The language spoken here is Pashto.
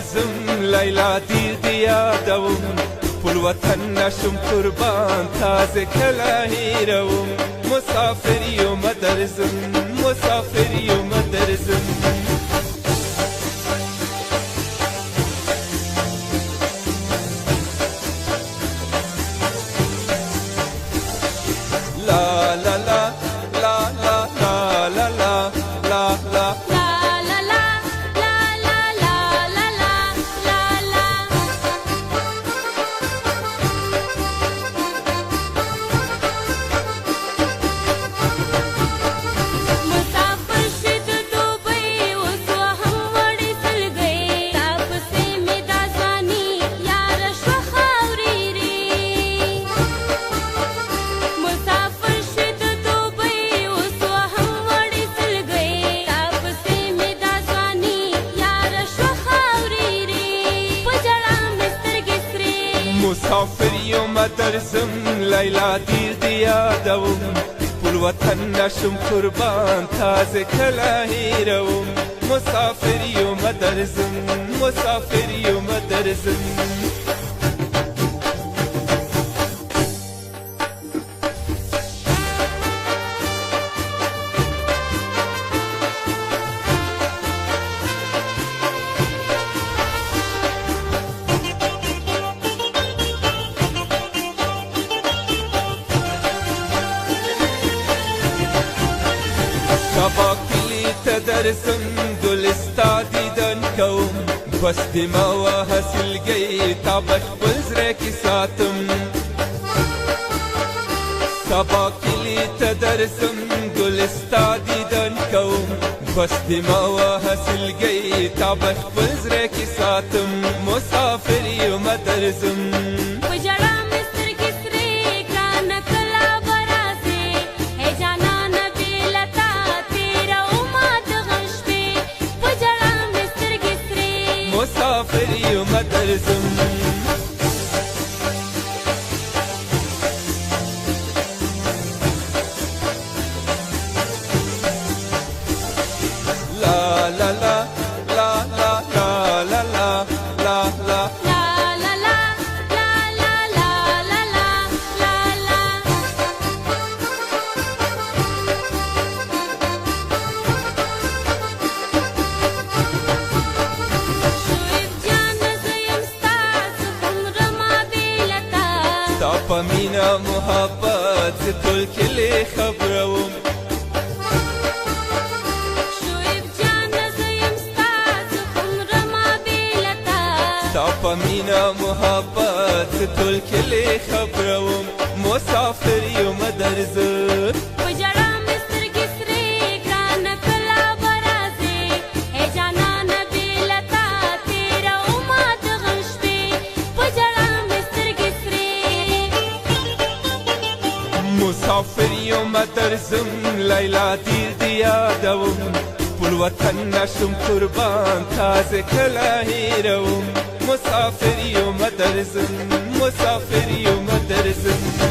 درځم لیلا دیر دی یادوم پل وطن نشم قربان تازه کله هیروم مسافر یم درځم مسافر یم درځم لا لا لا لا لا لا لا لا لا مسافر یم درځم لیلا دیر دی یادوم پل وطن نشم قربان تازه کله هیروم مسافر یم درځم مسافر یم درځم شبا کلی ته درځم ګلستا دیدن کوم بس د ما و حاصلګۍ تا به خپل زړه کې ساتم شبا کلی ته درځم ګلستا دیدن کوم بس د ما و حاصلګۍ تا به خپل زړه کې ساتم مسافر یم درځم مسافر یم درځم لا لا لا لا لا لا لا لا لا په مینا محبت زه ټول کلی خبروم شعیب جانه زه یم ستا زه هومره ما بېله تا ستا په مینا محبت زه ټول کلی خبروم مسافر یم درځم په ژړا مې سترګې سرې ګرانه کله به راځې ای جانانه بېله تا تېرومه د غم شپې په ژړا مې سترګې سرې مسافر یم درځم لیلا دیر دی یادوم پل وطن نشم قربان تازه کله هیروم مسافر یم درځم مسافر یم درځم